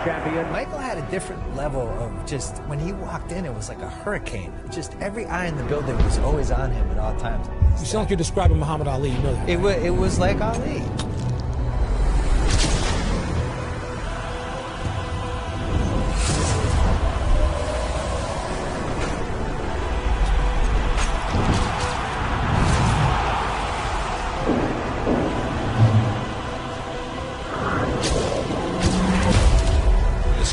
champion. Michael had a different level of just, when he walked in, it was like a hurricane. Just every eye in the building was always on him at all times. You sound like you're describing Muhammad Ali, you know that, right? It was like Ali.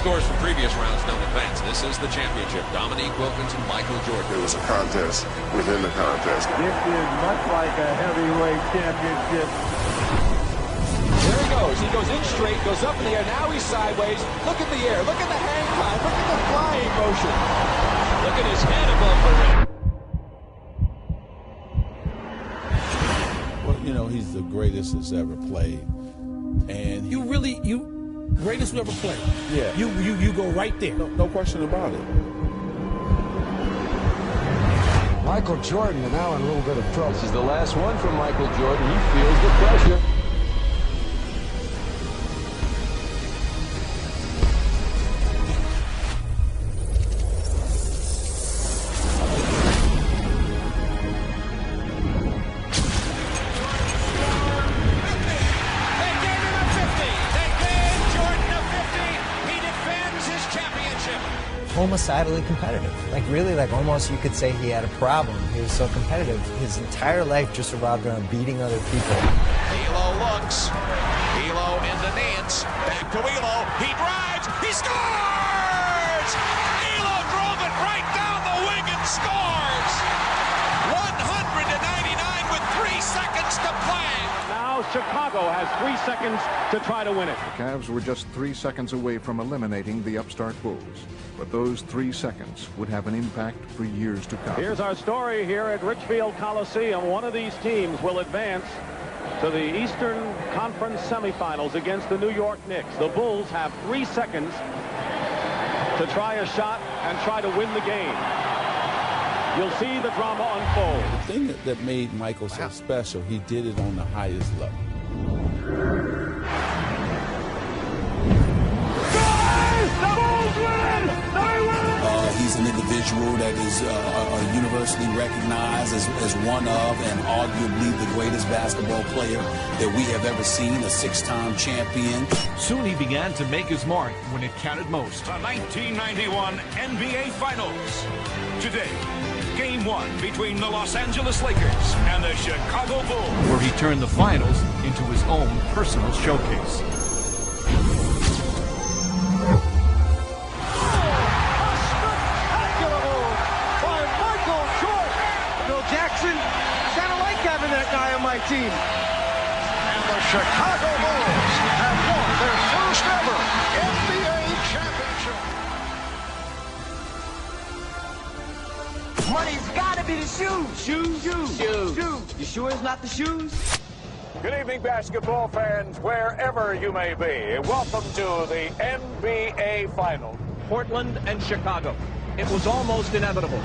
Scores from previous rounds don't advance. This is the championship. Dominique Wilkins and Michael Jordan. It was a contest within the contest. This is much like a heavyweight championship. There he goes. He goes in straight, goes up in the air. Now he's sideways. Look at the air. Look at the hang time. Look at the flying motion. Look at his head above the ring. Well, you know, he's the greatest that's ever played. And greatest we ever played. Yeah. You go right there. No question about it. Michael Jordan is now in a little bit of trouble. This is the last one from Michael Jordan. He feels the pressure. Homicidally competitive. Like really, like almost you could say he had a problem. He was so competitive. His entire life just revolved around beating other people. Elo looks. Elo into Nance. Back to Elo. He drives. He scores! Elo drove it right down the wing and scores! 100-99 with 3 seconds to play. Now Chicago has 3 seconds to try to win it. The Cavs were just 3 seconds away from eliminating the upstart Bulls. But those 3 seconds would have an impact for years to come. Here's our story here at Richfield Coliseum. One of these teams will advance to the Eastern Conference semifinals against the New York Knicks. The Bulls have 3 seconds to try a shot and try to win the game. You'll see the drama unfold. The thing that made Michael so special, he did it on the highest level. He's an individual that is universally recognized as one of and arguably the greatest basketball player that we have ever seen, a 6-time champion. Soon he began to make his mark when it counted most. The 1991 NBA Finals. Today, Game 1 between the Los Angeles Lakers and the Chicago Bulls, where he turned the finals into his own personal showcase. Team. And the Chicago Bulls have won their first ever NBA championship. Money's gotta be the shoes. Shoes. You sure it's not the shoes? Good evening, basketball fans, wherever you may be. Welcome to the NBA Finals. Portland and Chicago. It was almost inevitable.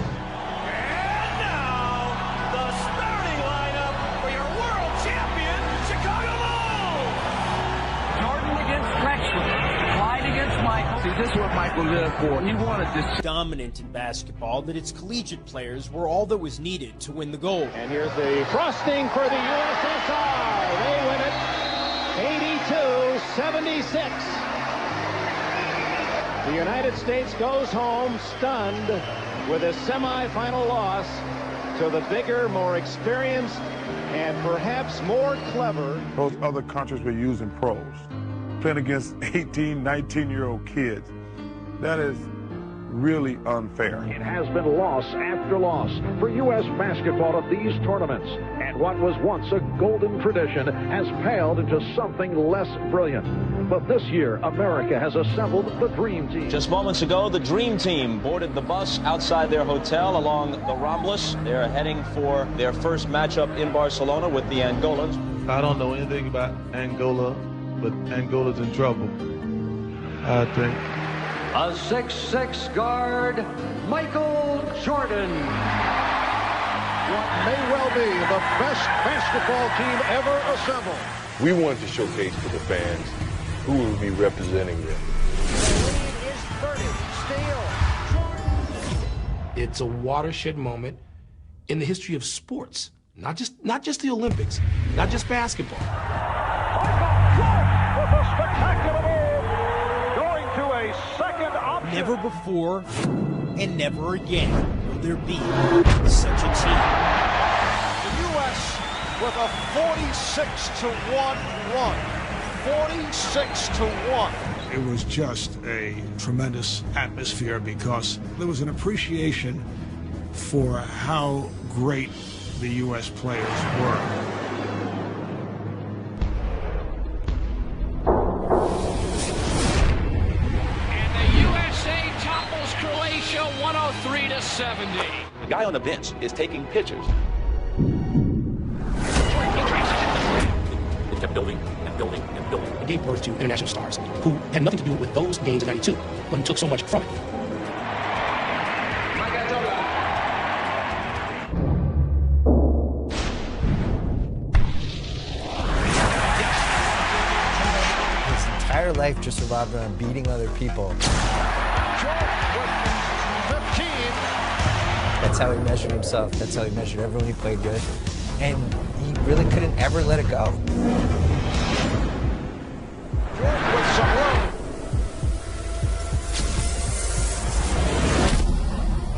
See, this is what Michael lived for. He wanted this. Dominant in basketball that its collegiate players were all that was needed to win the gold. And here's the frosting for the USSR. They win it 82-76. The United States goes home stunned with a semifinal loss to the bigger, more experienced, and perhaps more clever. Those other countries were using pros. Playing against 18, 19-year-old kids. That is really unfair. It has been loss after loss for U.S. basketball at these tournaments. And what was once a golden tradition has paled into something less brilliant. But this year, America has assembled the Dream Team. Just moments ago, the Dream Team boarded the bus outside their hotel along the Ramblas. They're heading for their first matchup in Barcelona with the Angolans. I don't know anything about Angola, but Angola's in trouble, I think. A 6'6" guard, Michael Jordan. What may well be the best basketball team ever assembled. We wanted to showcase to the fans who will be representing them. 30, steal. It's a watershed moment in the history of sports, not just the Olympics, not just basketball. With a spectacular move, going to a second option. Never before and never again will there be such a team. The U.S. with a 46-1 run. 46-1. It was just a tremendous atmosphere because there was an appreciation for how great the U.S. players were. And the USA topples Croatia 103-70. The guy on the bench is taking pictures. It kept building and building and building. It gave birth to international stars who had nothing to do with those games in '92, but who took so much from it. His entire life just revolved around beating other people. That's how he measured himself. That's how he measured everyone he played with. And he really couldn't ever let it go. With some room.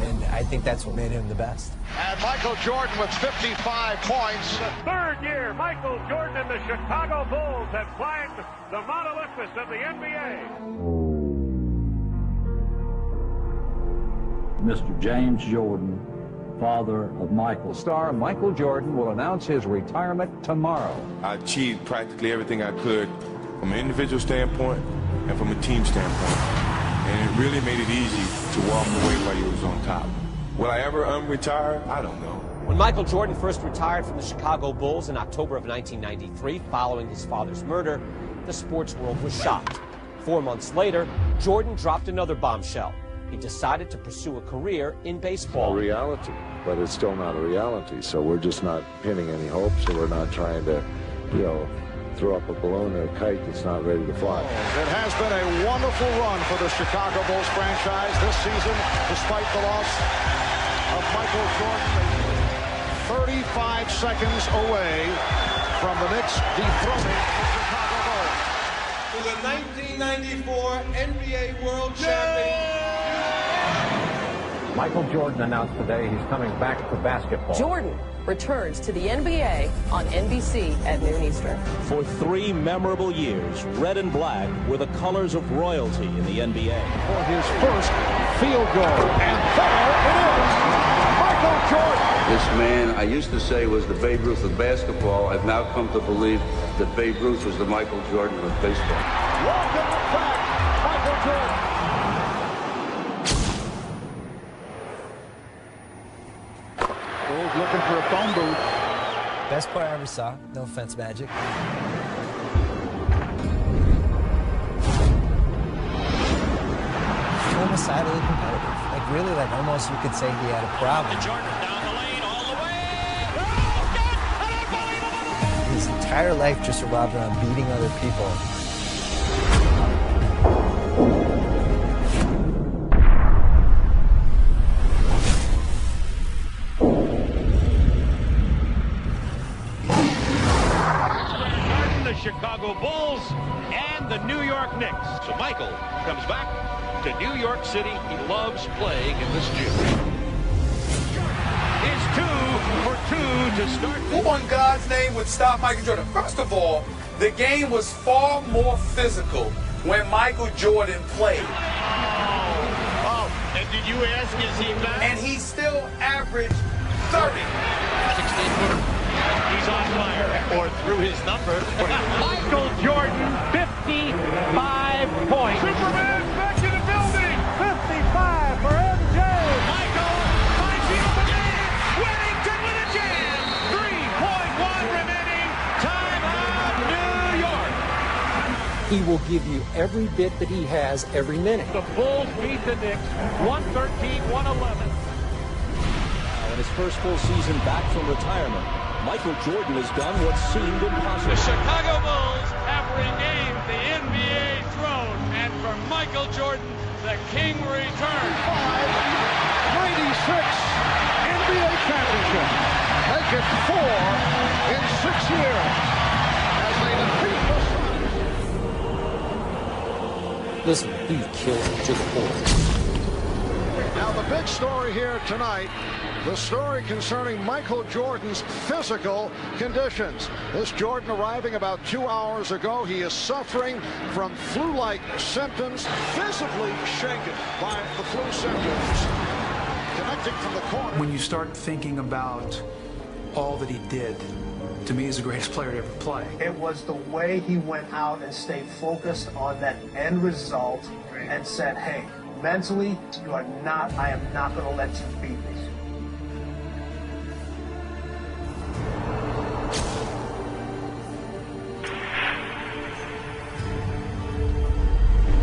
And I think that's what made him the best. And Michael Jordan with 55 points. The third year, Michael Jordan and the Chicago Bulls have climbed the Mount Olympus of the NBA. Mr. James Jordan, father of Michael. Star Michael Jordan will announce his retirement tomorrow. I achieved practically everything I could from an individual standpoint and from a team standpoint. And it really made it easy to walk away while you was on top. Will I ever retire? I don't know. When Michael Jordan first retired from the Chicago Bulls in October of 1993, following his father's murder, the sports world was shocked. 4 months later, Jordan dropped another bombshell. He decided to pursue a career in baseball. A reality, but it's still not a reality. So we're just not pinning any hopes, so we're not trying to, throw up a balloon or a kite that's not ready to fly. It has been a wonderful run for the Chicago Bulls franchise this season, despite the loss of Michael Jordan. 35 seconds away from the Knicks dethroning the Chicago Bulls. For the 1994 NBA World Champion. Michael Jordan announced today he's coming back to basketball. Jordan returns to the NBA on NBC at noon Eastern. For 3 memorable years, red and black were the colors of royalty in the NBA. For his first field goal, and there it is, Michael Jordan. This man, I used to say, was the Babe Ruth of basketball. I've now come to believe that Babe Ruth was the Michael Jordan of baseball. Walking it back, Michael Jordan. Bulls looking for a phone booth. Best player I ever saw. No offense, Magic. Homicidally competitive. Really, almost you could say he had a problem. Jordan down the lane, all the way. His entire life just revolved around beating other people. The Chicago Bulls and the New York Knicks. So Michael comes back to New York City. He loves playing in this gym. Is 2 for 2 to start. Who in God's name would stop Michael Jordan? First of all, the game was far more physical when Michael Jordan played. Oh, and did you ask, is he back? And he still averaged 30. 16-footer. He's on fire, or through his number. Michael Jordan, 55 points. Superman back in the building. 55 for MJ. Michael finds the open man. Wellington with a jam. 3.1 remaining. Timeout, New York. He will give you every bit that he has every minute. The Bulls beat the Knicks 113-111. In his first full season back from retirement, Michael Jordan has done what seemed impossible. The Chicago Bulls have regained the NBA throne, and for Michael Jordan, The King returns. 96 NBA championship. Make it 4 in 6 years as they defeat the Suns. Listen, he kills it to the floor. Now the big story here tonight, the story concerning Michael Jordan's physical conditions. This Jordan arriving about 2 hours ago. He is suffering from flu-like symptoms, visibly shaken by the flu symptoms. Connecting from the corner. When you start thinking about all that he did, to me, he's the greatest player to ever play. It was the way he went out and stayed focused on that end result and said, hey, mentally, I am not going to let you beat me.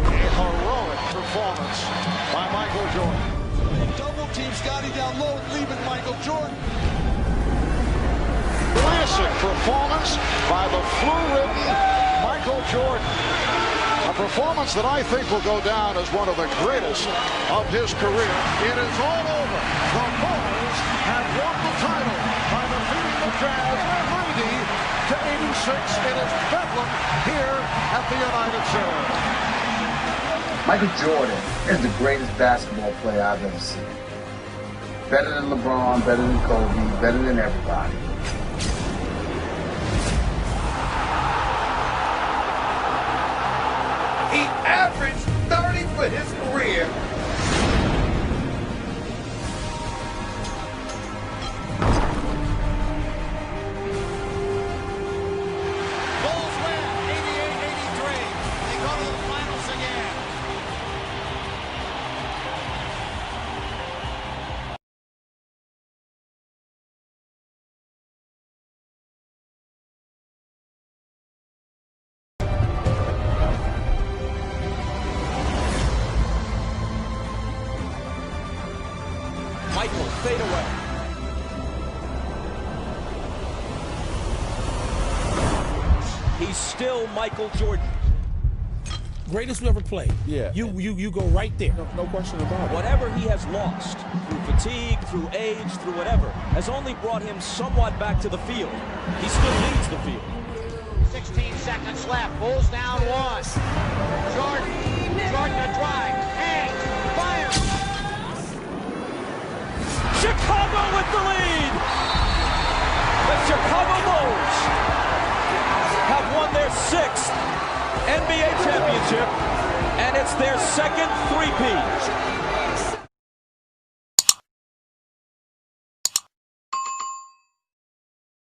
A heroic performance by Michael Jordan. Double team Scotty down low and leaving Michael Jordan. Classic performance by the flu-ridden Michael Jordan. A performance that I think will go down as one of the greatest of his career. It is all over. The Bulls have won the title by defeating the Jazz 90-86. It is Bedlam here at the United Center. Michael Jordan is the greatest basketball player I've ever seen. Better than LeBron, better than Kobe, better than everybody. He averaged 30 for his career. Bulls win 88-83. They go to the finals again. Michael, fade away. He's still Michael Jordan. Greatest who ever played. Yeah. You go right there. No question about it. Whatever he has lost, through fatigue, through age, through whatever, has only brought him somewhat back to the field. He still leads the field. 16 seconds left. Bulls down 1. Jordan a drive. Hangs. Fires. Chicago with the lead. The Chicago Bulls have won their 6th NBA championship, and it's their second three-peat.